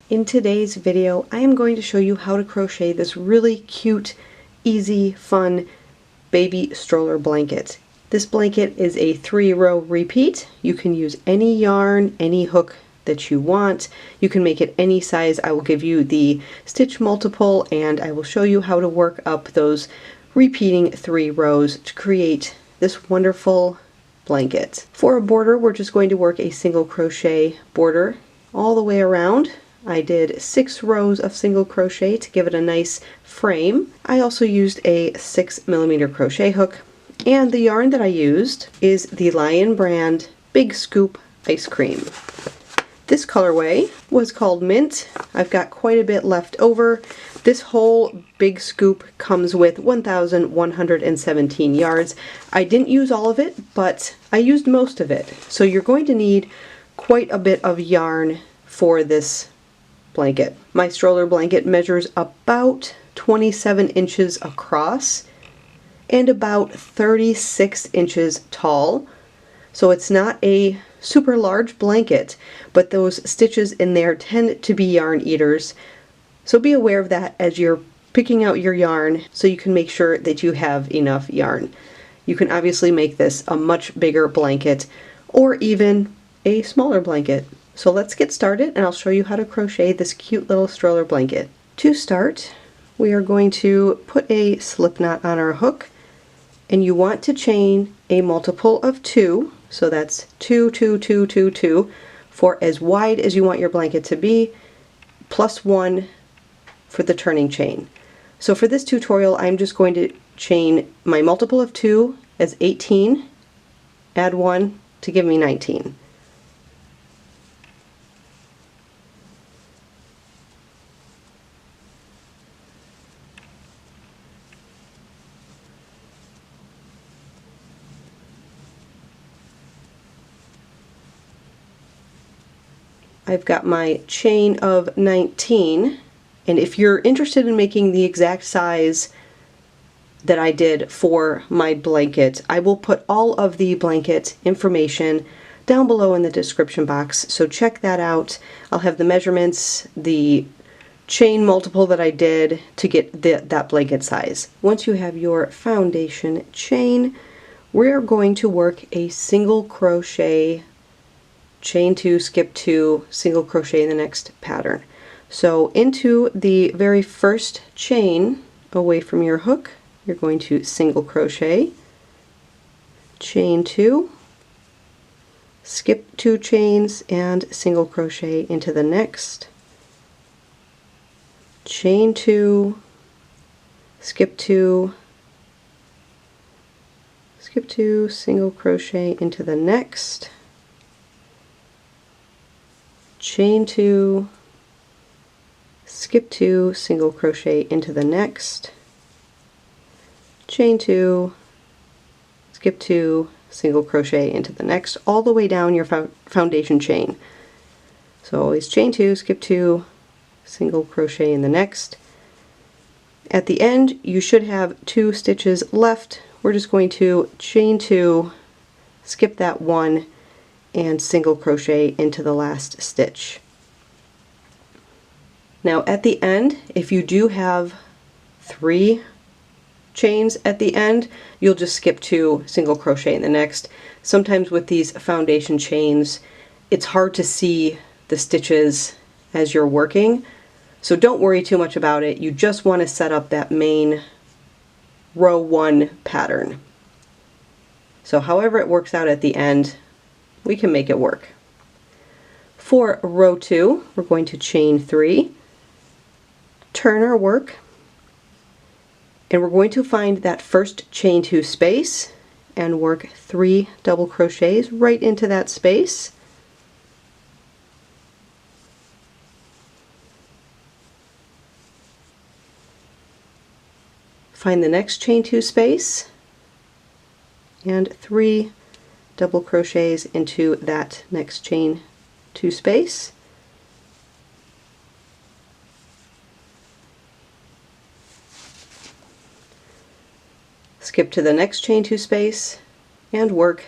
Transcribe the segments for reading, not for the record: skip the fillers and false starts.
In today's video, I am going to show you how to crochet this really cute, easy, fun baby stroller blanket. This blanket is a 3-row repeat. You can use any yarn, any hook that you want. You can make it any size. I will give you the stitch multiple and I will show you how to work up those repeating 3 rows to create this wonderful blanket. For a border, we're just going to work a single crochet border all the way around. I did 6 rows of single crochet to give it a nice frame. I also used a 6mm crochet hook, and the yarn that I used is the Lion brand Big Scoop Ice Cream. This colorway was called Mint. I've got quite a bit left over. This whole Big Scoop comes with 1,117 yards. I didn't use all of it, but I used most of it. So you're going to need quite a bit of yarn for this blanket. My stroller blanket measures about 27 inches across and about 36 inches tall. So it's not a super large blanket, but those stitches in there tend to be yarn eaters. So be aware of that as you're picking out your yarn so you can make sure that you have enough yarn. You can obviously make this a much bigger blanket or even a smaller blanket. So let's get started and I'll show you how to crochet this cute little stroller blanket. To start, we are going to put a slip knot on our hook, and you want to chain a multiple of 2, so that's 2, 2, 2, 2, 2, for as wide as you want your blanket to be, plus 1 for the turning chain. So for this tutorial, I'm just going to chain my multiple of 2 as 18, add 1 to give me 19. I've got my chain of 19, and if you're interested in making the exact size that I did for my blanket, I will put all of the blanket information down below in the description box, so check that out. I'll have the measurements, the chain multiple that I did to get that blanket size. Once you have your foundation chain, we're going to work a single crochet, chain 2, skip 2, single crochet in the next pattern. So into the very first chain away from your hook, you're going to single crochet, chain 2, skip 2 chains and single crochet into the next, chain 2, skip 2, skip 2, single crochet into the next, chain 2, skip 2, single crochet into the next, chain 2, skip 2, single crochet into the next, all the way down your foundation chain. So always chain 2, skip 2, single crochet in the next. At the end, you should have 2 stitches left. We're just going to chain 2, skip that 1, and single crochet into the last stitch. Now at the end, if you do have 3 chains at the end, you'll just skip 2, single crochet in the next. Sometimes with these foundation chains, it's hard to see the stitches as you're working, so don't worry too much about it. You just want to set up that main row 1 pattern. So however it works out at the end, we can make it work. For row 2, we're going to chain 3, turn our work, and we're going to find that first chain 2 space and work 3 double crochets right into that space. Find the next chain 2 space and 3 double crochets into that next chain 2 space. Skip to the next chain 2 space and work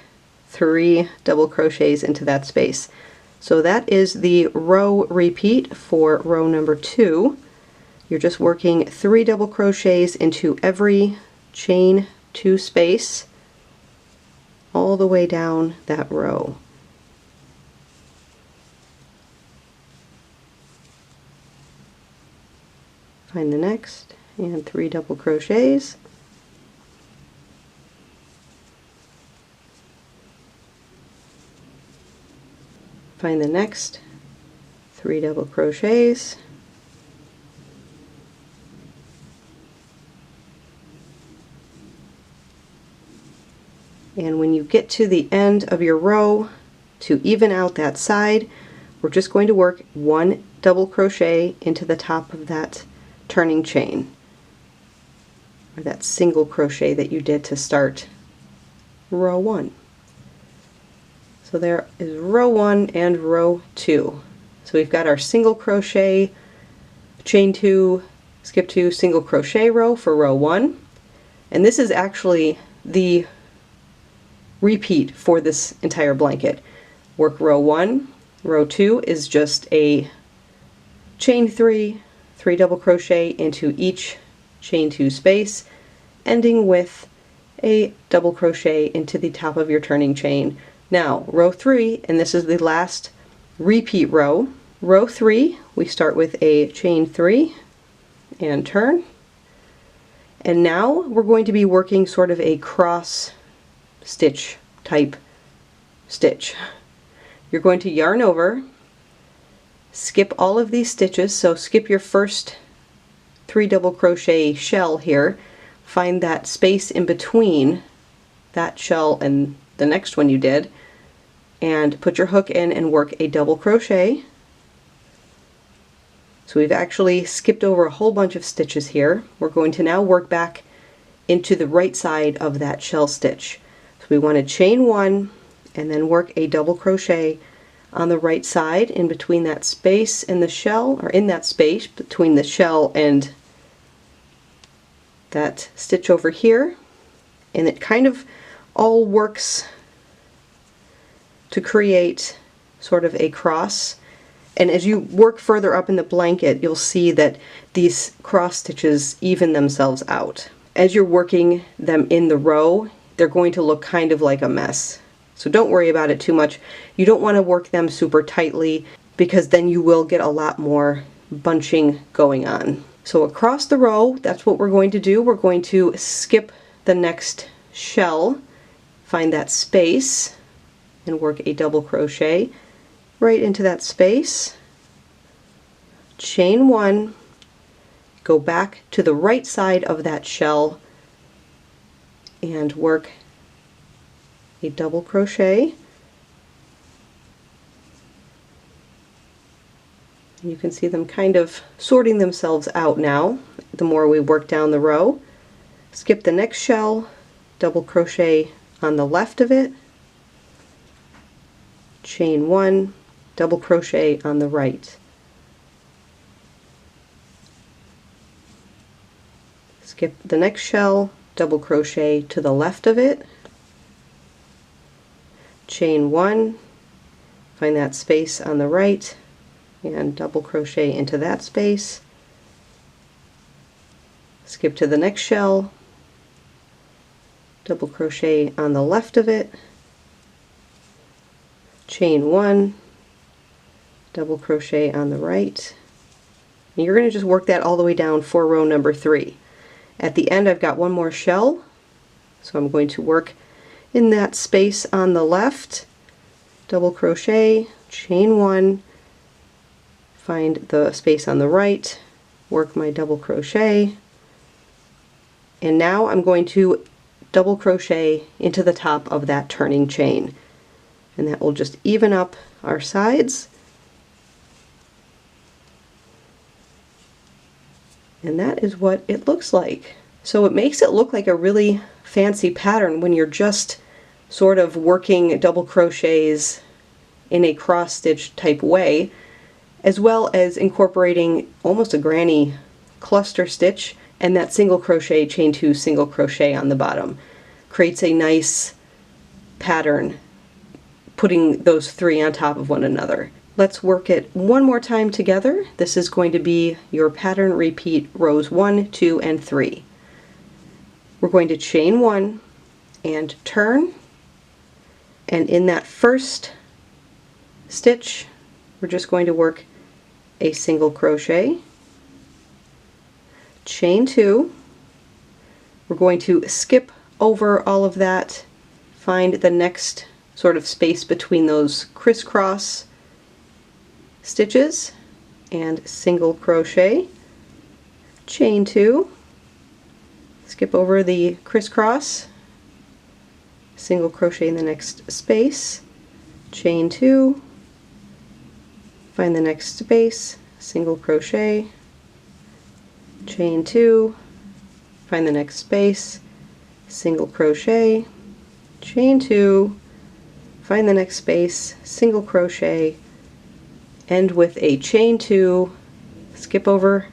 3 double crochets into that space. So that is the row repeat for row number 2. You're just working 3 double crochets into every chain 2 space all the way down that row. Find the next and 3 double crochets. Find the next 3 double crochets. And when you get to the end of your row, to even out that side, we're just going to work 1 double crochet into the top of that turning chain, or that single crochet that you did to start row 1. So there is row 1 and row 2. So we've got our single crochet, chain 2, skip 2, single crochet row for row 1. And this is actually the repeat for this entire blanket. Work row 1, row 2 is just a chain 3, 3 double crochet into each chain 2 space, ending with a double crochet into the top of your turning chain. Now, row 3, and this is the last repeat row. Row 3, we start with a chain 3 and turn. And now we're going to be working sort of a cross stitch type stitch. You're going to yarn over, skip all of these stitches, so skip your first 3 double crochet shell here, find that space in between that shell and the next one you did, and put your hook in and work a double crochet. So we've actually skipped over a whole bunch of stitches here. We're going to now work back into the right side of that shell stitch. So we want to chain 1 and then work a double crochet on the right side in between that space and the shell, or in that space between the shell and that stitch over here. And it kind of all works to create sort of a cross. And as you work further up in the blanket, you'll see that these cross stitches even themselves out. As you're working them in the row, they're going to look kind of like a mess. So don't worry about it too much. You don't want to work them super tightly, because then you will get a lot more bunching going on. So across the row, that's what we're going to do. We're going to skip the next shell, find that space, and work a double crochet right into that space, chain 1, go back to the right side of that shell and work a double crochet. You can see them kind of sorting themselves out now the more we work down the row. Skip the next shell, double crochet on the left of it, chain 1, double crochet on the right. Skip the next shell, double crochet to the left of it, chain 1, find that space on the right, and double crochet into that space. Skip to the next shell, double crochet on the left of it, chain 1, double crochet on the right, and you're going to just work that all the way down for row number 3. At the end I've got one more shell, so I'm going to work in that space on the left, double crochet, chain 1, find the space on the right, work my double crochet, and now I'm going to double crochet into the top of that turning chain, and that will just even up our sides. And that is what it looks like. So it makes it look like a really fancy pattern when you're just sort of working double crochets in a cross stitch type way, as well as incorporating almost a granny cluster stitch and that single crochet, chain 2, single crochet on the bottom. Creates a nice pattern, putting those 3 on top of one another. Let's work it one more time together. This is going to be your pattern repeat rows 1, 2, and 3. We're going to chain 1 and turn, and in that first stitch we're just going to work a single crochet, chain 2, we're going to skip over all of that, find the next sort of space between those crisscross stitches, and single crochet, chain 2, skip over the crisscross, single crochet in the next space, chain 2, find the next space, single crochet, chain 2, find the next space, single crochet, chain 2, find the next space, single crochet, end with a chain 2, skip over,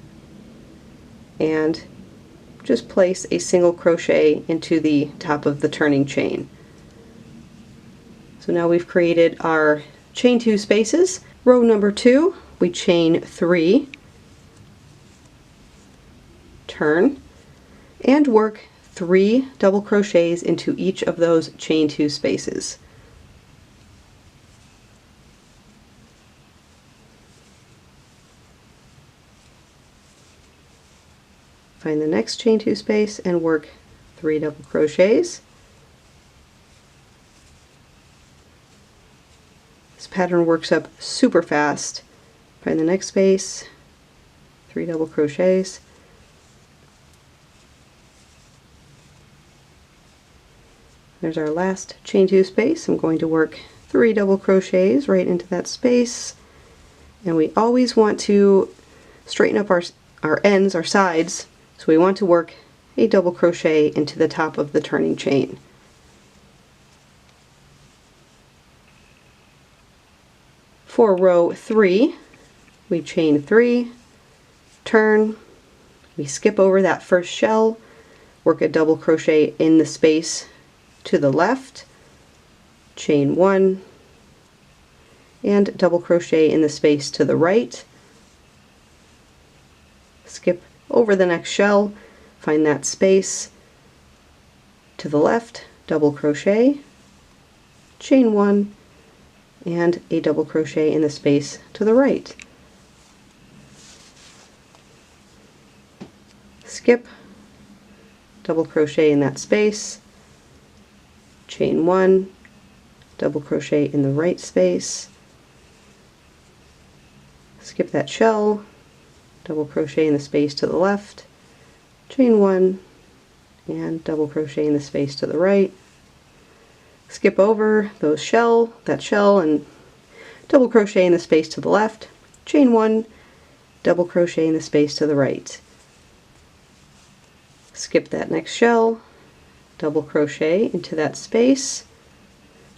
and just place a single crochet into the top of the turning chain. So now we've created our chain 2 spaces. Row number 2, we chain 3, turn, and work 3 double crochets into each of those chain 2 spaces. Find the next chain 2 space and work 3 double crochets. This pattern works up super fast. Find the next space, 3 double crochets. There's our last chain 2 space. I'm going to work 3 double crochets right into that space, and we always want to straighten up our ends, our sides, so we want to work a double crochet into the top of the turning chain. For row 3, we chain 3, turn, we skip over that first shell, work a double crochet in the space to the left, chain 1, and double crochet in the space to the right, skip over the next shell, find that space to the left, double crochet, chain 1, and a double crochet in the space to the right. Skip, double crochet in that space, chain 1, double crochet in the right space, skip that shell, double crochet in the space to the left, chain 1, and double crochet in the space to the right. Skip over that shell, and double crochet in the space to the left, chain 1, double crochet in the space to the right. Skip that next shell, double crochet into that space,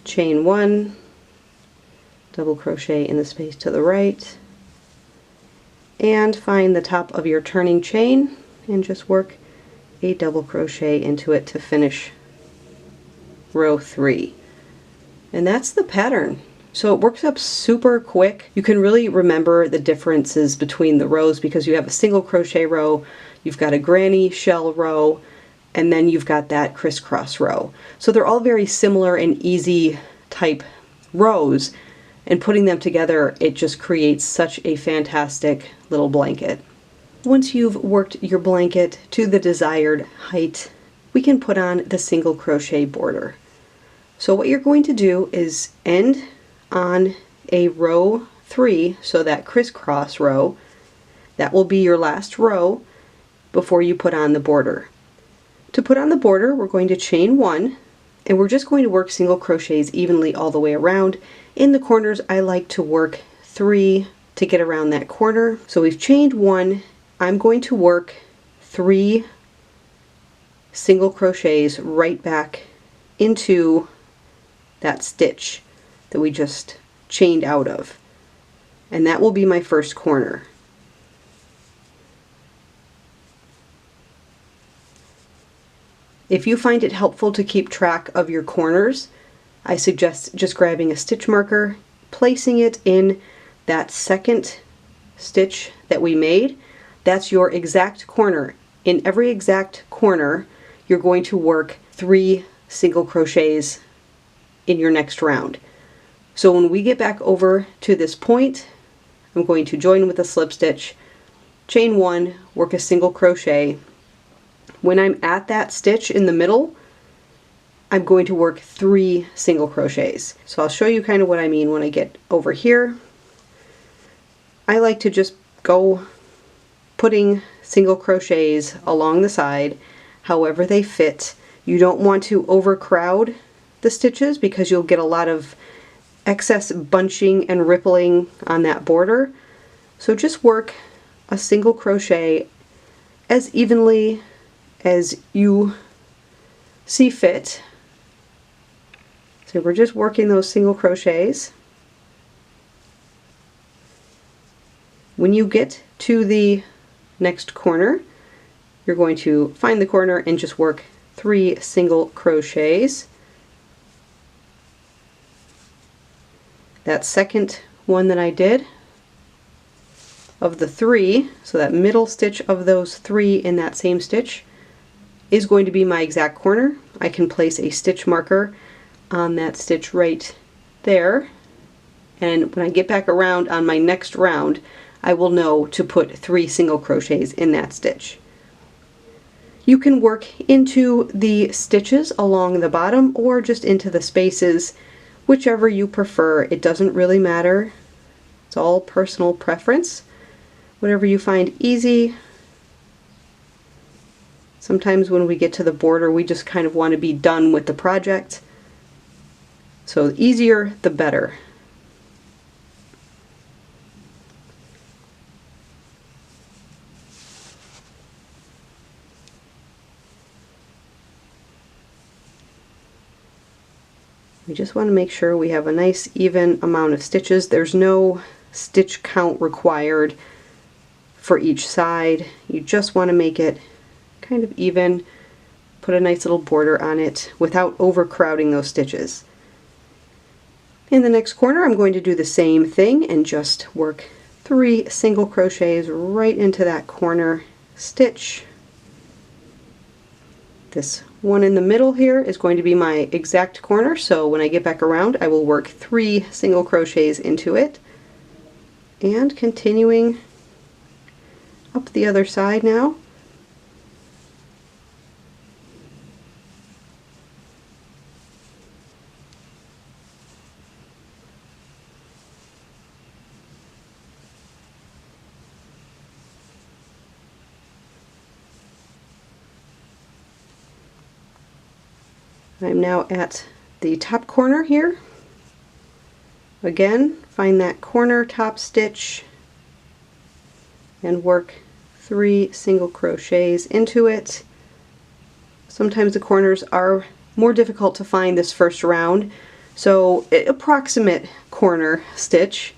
chain 1, double crochet in the space to the right, and find the top of your turning chain and just work a double crochet into it to finish row 3. And that's the pattern. So it works up super quick. You can really remember the differences between the rows because you have a single crochet row, you've got a granny shell row, and then you've got that crisscross row. So they're all very similar and easy type rows, and putting them together, it just creates such a fantastic little blanket. Once you've worked your blanket to the desired height, we can put on the single crochet border. So what you're going to do is end on a row 3, so that crisscross row, that will be your last row before you put on the border. To put on the border, we're going to chain 1, and we're just going to work single crochets evenly all the way around. In the corners, I like to work 3 to get around that corner. So we've chained 1. I'm going to work 3 single crochets right back into that stitch that we just chained out of, and that will be my first corner. If you find it helpful to keep track of your corners, I suggest just grabbing a stitch marker, placing it in that second stitch that we made, that's your exact corner. In every exact corner, you're going to work 3 single crochets in your next round. So when we get back over to this point, I'm going to join with a slip stitch, chain 1, work a single crochet. When I'm at that stitch in the middle, I'm going to work 3 single crochets. So I'll show you kind of what I mean when I get over here. I like to just go putting single crochets along the side, however they fit. You don't want to overcrowd the stitches because you'll get a lot of excess bunching and rippling on that border. So just work a single crochet as evenly as you see fit. So we're just working those single crochets. When you get to the next corner, you're going to find the corner and just work 3 single crochets. That second one that I did of the 3, so that middle stitch of those 3 in that same stitch is going to be my exact corner. I can place a stitch marker on that stitch right there, and when I get back around on my next round, I will know to put 3 single crochets in that stitch. You can work into the stitches along the bottom or just into the spaces, whichever you prefer. It doesn't really matter. It's all personal preference. Whatever you find easy. Sometimes when we get to the border, we just kind of want to be done with the project. So the easier, the better. We just want to make sure we have a nice even amount of stitches. There's no stitch count required for each side. You just want to make it kind of even, put a nice little border on it without overcrowding those stitches. In the next corner, I'm going to do the same thing and just work 3 single crochets right into that corner stitch. This one in the middle here is going to be my exact corner, so when I get back around I will work 3 single crochets into it. And continuing up the other side now. I'm now at the top corner here. Again, find that corner top stitch and work 3 single crochets into it. Sometimes the corners are more difficult to find this first round, so approximate corner stitch.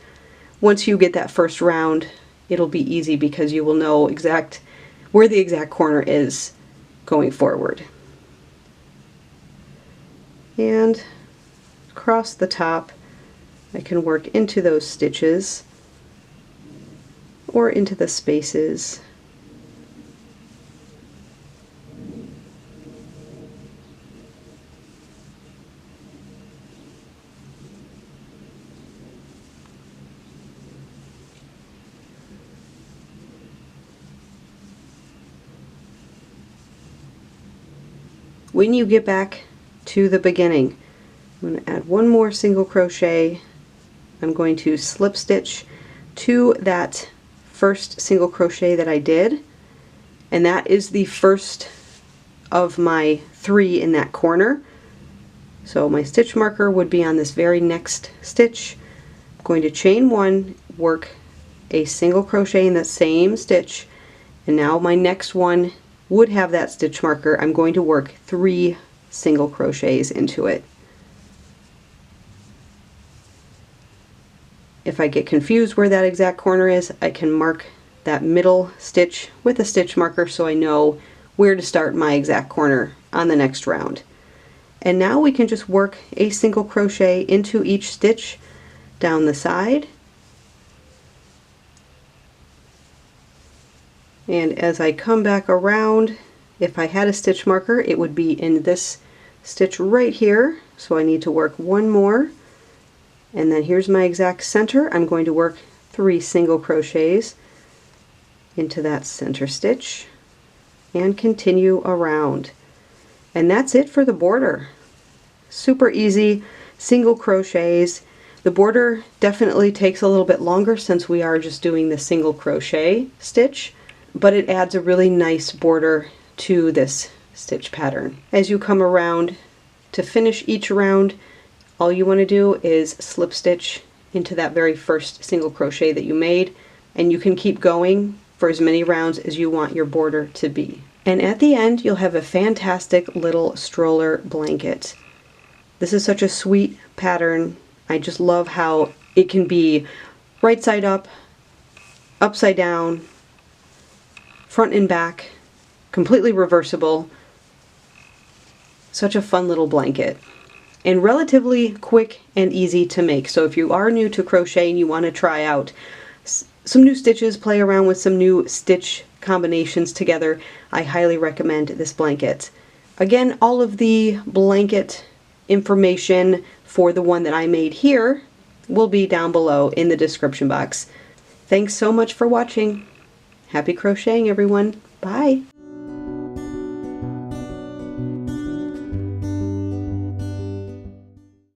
Once you get that first round, it'll be easy because you will know where the exact corner is going forward. And across the top, I can work into those stitches or into the spaces. When you get back to the beginning, I'm going to add 1 more single crochet. I'm going to slip stitch to that first single crochet that I did, and that is the first of my 3 in that corner. So my stitch marker would be on this very next stitch. I'm going to chain 1, work a single crochet in that same stitch, and now my next one would have that stitch marker. I'm going to work 3 single crochets into it. If I get confused where that exact corner is, I can mark that middle stitch with a stitch marker so I know where to start my exact corner on the next round. And now we can just work a single crochet into each stitch down the side And as I come back around, if I had a stitch marker, it would be in this stitch right here. So I need to work one more. And then here's my exact center. I'm going to work 3 single crochets into that center stitch and continue around. And that's it for the border. Super easy, single crochets. The border definitely takes a little bit longer since we are just doing the single crochet stitch, but it adds a really nice border to this stitch pattern. As you come around to finish each round, all you want to do is slip stitch into that very first single crochet that you made, and you can keep going for as many rounds as you want your border to be. And at the end, you'll have a fantastic little stroller blanket. This is such a sweet pattern. I just love how it can be right side up, upside down, front and back, completely reversible. Such a fun little blanket. And relatively quick and easy to make. So if you are new to crochet and you want to try out some new stitches, play around with some new stitch combinations together, I highly recommend this blanket. Again, all of the blanket information for the one that I made here will be down below in the description box. Thanks so much for watching. Happy crocheting, everyone. Bye.